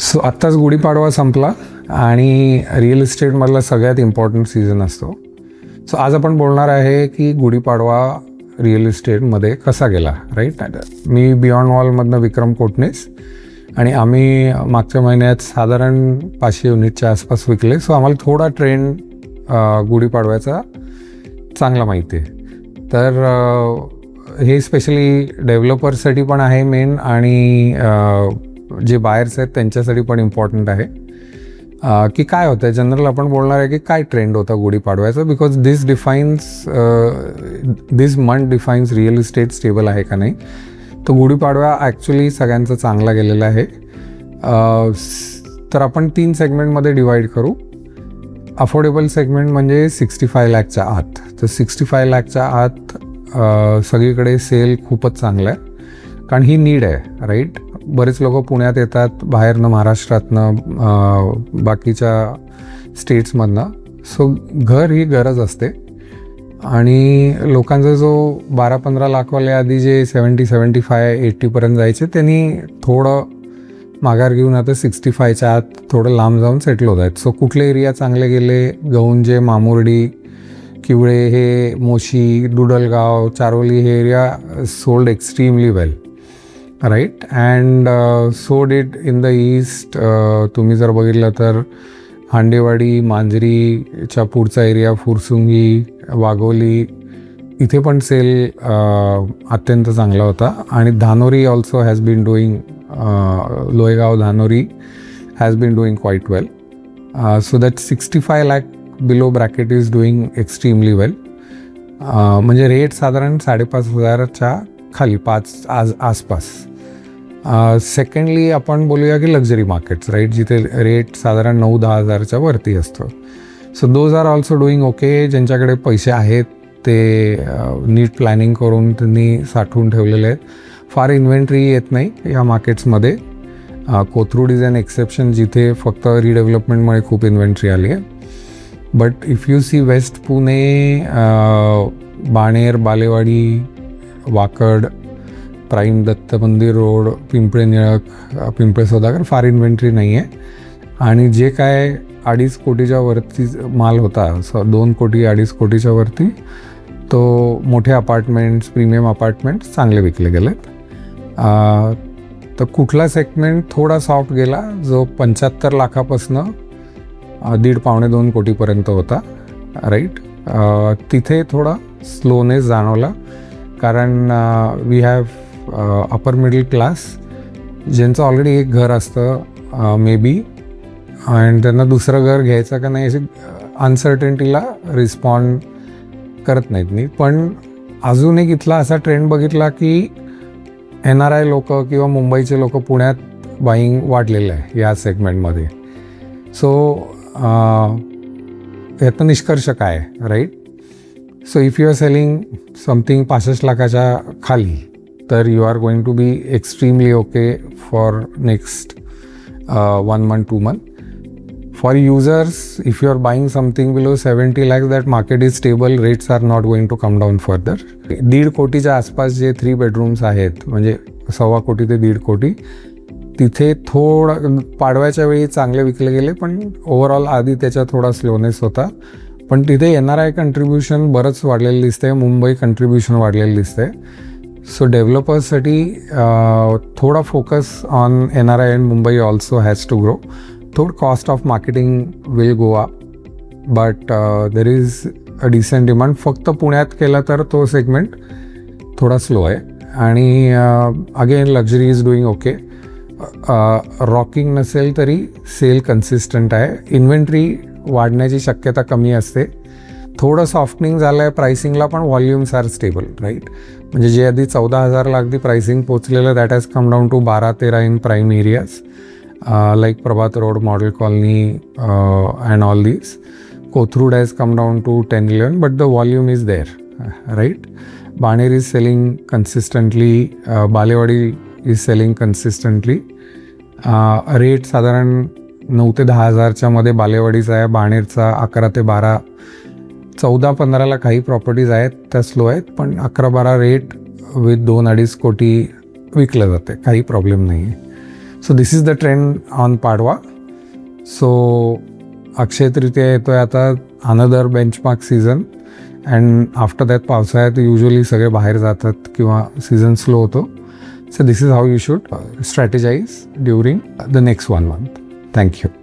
So आत्ताच गुढीपाडवा संपला आणि रिअल इस्टेटमधला सगळ्यात इम्पॉर्टंट सीझन असतो. सो आज आपण बोलणार आहे की गुढीपाडवा रिअल इस्टेटमध्ये कसा गेला, राईट. मी बियॉन्ड वॉलमधनं विक्रम कोटणेस आणि आम्ही मागच्या महिन्यात साधारण 500 युनिटच्या आसपास विकले. सो आम्हाला थोडा ट्रेंड गुढीपाडव्याचा चांगला माहिती आहे. तर हे स्पेशली डेव्हलपर्ससाठी पण आहे मेन, आणि जे बायर्स आहेत त्यांच्यासाठी पण इम्पॉर्टंट आहे की काय होतं आहे. जनरल आपण बोलणार आहे की काय ट्रेंड होता गुढीपाडव्याचा, because this month defines real estate stable आहे का नाही. तर गुढीपाडवा ॲक्च्युली सगळ्यांचा चांगला गेलेला आहे. तर आपण 3 सेगमेंटमध्ये डिवाईड करू. अफोर्डेबल सेगमेंट म्हणजे 65 लाखच्या आत. तर 65 लाखच्या आत सगळीकडे सेल खूपच चांगला आहे, कारण ही नीड आहे, राईट. बरेच लोक पुण्यात येतात बाहेरनं, महाराष्ट्रातनं, बाकीच्या स्टेट्समधनं. सो घर ही गरज असते, आणि लोकांचा जो 12-15 लाखवाले आधी जे 70-75-80पर्यंत जायचे, त्यांनी थोडं माघार घेऊन आता 65च्या आत थोडं लांब जाऊन सेटल होत आहेत. सो कुठले एरिया चांगले गेले, गौंजे, मामुर्डी, किवळे, हे मोशी, दुडलगाव, चारोली, हे area sold extremely well, right. And so did in the east. तुम्ही जर बघितलं तर हांडेवाडी, मांजरीच्या पुढचा एरिया, फुरसुंगी, वाघोली, इथे पण सेल अत्यंत चांगला होता. आणि Dhanori also has been doing, Lohegaon, Dhanori has been doing quite well. So that 65 lakh below bracket is doing extremely well. म्हणजे रेट साधारण 5,500च्या खाली, 5 आसपास. सेकंडली आपण बोलूया की लक्झरी मार्केट्स, राईट, जिथे रेट साधारण 9-10 हजारच्या वरती असतो. So those are also doing okay. ज्यांच्याकडे पैसे आहेत ते नीट प्लॅनिंग करून त्यांनी साठवून ठेवलेले आहेत. फार इन्व्हेंटरी येत नाही या मार्केट्समध्ये. कोथरूड इज अन एक्सेप्शन, जिथे फक्त रिडेव्हलपमेंटमुळे खूप इन्व्हेंटरी आली आहे. But if you see west Pune, Baner, Balewadi, Wakad, prime Datta Mandir road, Pimple Nilakh, Pimple Saudagar, फार इन्व्हेंटरी नाही आहे. आणि जे काय 2.5 कोटीच्या वरती माल होता, 2 कोटी 2.5 कोटीच्या वरती, तो मोठे अपार्टमेंट्स, प्रीमियम अपार्टमेंट्स चांगले विकले गेलेत. तर कुठला सेगमेंट थोडा सॉफ्ट गेला, जो 75 लाखापासनं 1.5-2 कोटीपर्यंत होता, राईट. तिथे थोडा स्लोनेस जाणवला, कारण we have upper middle class ज्यांचं ऑलरेडी एक घर असतं मे बी, आणि त्यांना दुसरं घर घ्यायचं का नाही अशी अनसर्टनिटीला रिस्पॉन्ड करत नाहीत मी. पण अजून एक इथला असा ट्रेंड बघितला की NRI लोक किंवा मुंबईचे लोक पुण्यात बाईंग वाढलेलं आहे या सेगमेंटमध्ये. सो यातनं निष्कर्ष काय, right. So if you are selling something 65 लाखाच्या खाली, तर you are going to be extremely okay for next 1 month, 2 month. For users, if you are buying something below 70 lakhs, that market is stable, rates are not going to come down further. 1.5 कोटीच्या आसपास जे 3 bedrooms आहेत, म्हणजे 1.25 कोटी ते 1.5 कोटी, तिथे थोडं पाडव्याच्या वेळी चांगले विकले गेले, पण ओव्हरऑल आधी त्याचा थोडा स्लोनेस होता. पण तिथे NRI कंट्रीब्युशन बरंच वाढलेलं दिसतंय, मुंबई कंट्रीब्युशन वाढलेलं दिसतंय. सो डेव्हलपर्ससाठी थोडा focus on NRI and Mumbai also has to grow. थोडं cost of marketing will go up, but there is a decent demand. फक्त पुण्यात केला तर तो सेगमेंट थोडा स्लो आहे. आणि again luxury is doing okay. Rocking नसेल तरी सेल कन्सिस्टंट आहे. इन्व्हेंटरी वाढण्याची शक्यता कमी असते. थोडं सॉफ्टनिंग झालं आहे प्राइसिंगला, पण व्हॉल्यूम्स आर स्टेबल, राईट. म्हणजे जे आधी 14,000ला अगदी प्राइसिंग पोचलेलं, that has come down to 12-13 in prime areas like Prabhat road, model colony and all these. Kothrud has come down to 10-11, but the volume is there, right. Baner is selling consistently, Balewadi is selling consistently. Rate साधारण 9 ते 10 हजारच्या मध्ये बालेवाडीचा आहे, बाणेरचा 11 ते 12, 14-15ला काही properties आहेत त्या slow आहेत, पण 11-12 रेट विथ 2-2.5 कोटी विकलं जाते, काही प्रॉब्लेम नाही आहे. So this is the trend on Padwa. So Akshaya Tritiya येतोय आता, another benchmark season. And after that पावसाळ्यात युजली सगळे बाहेर जातात किंवा सीझन स्लो होतो. So this is how you should strategize during the next 1 month. Thank you.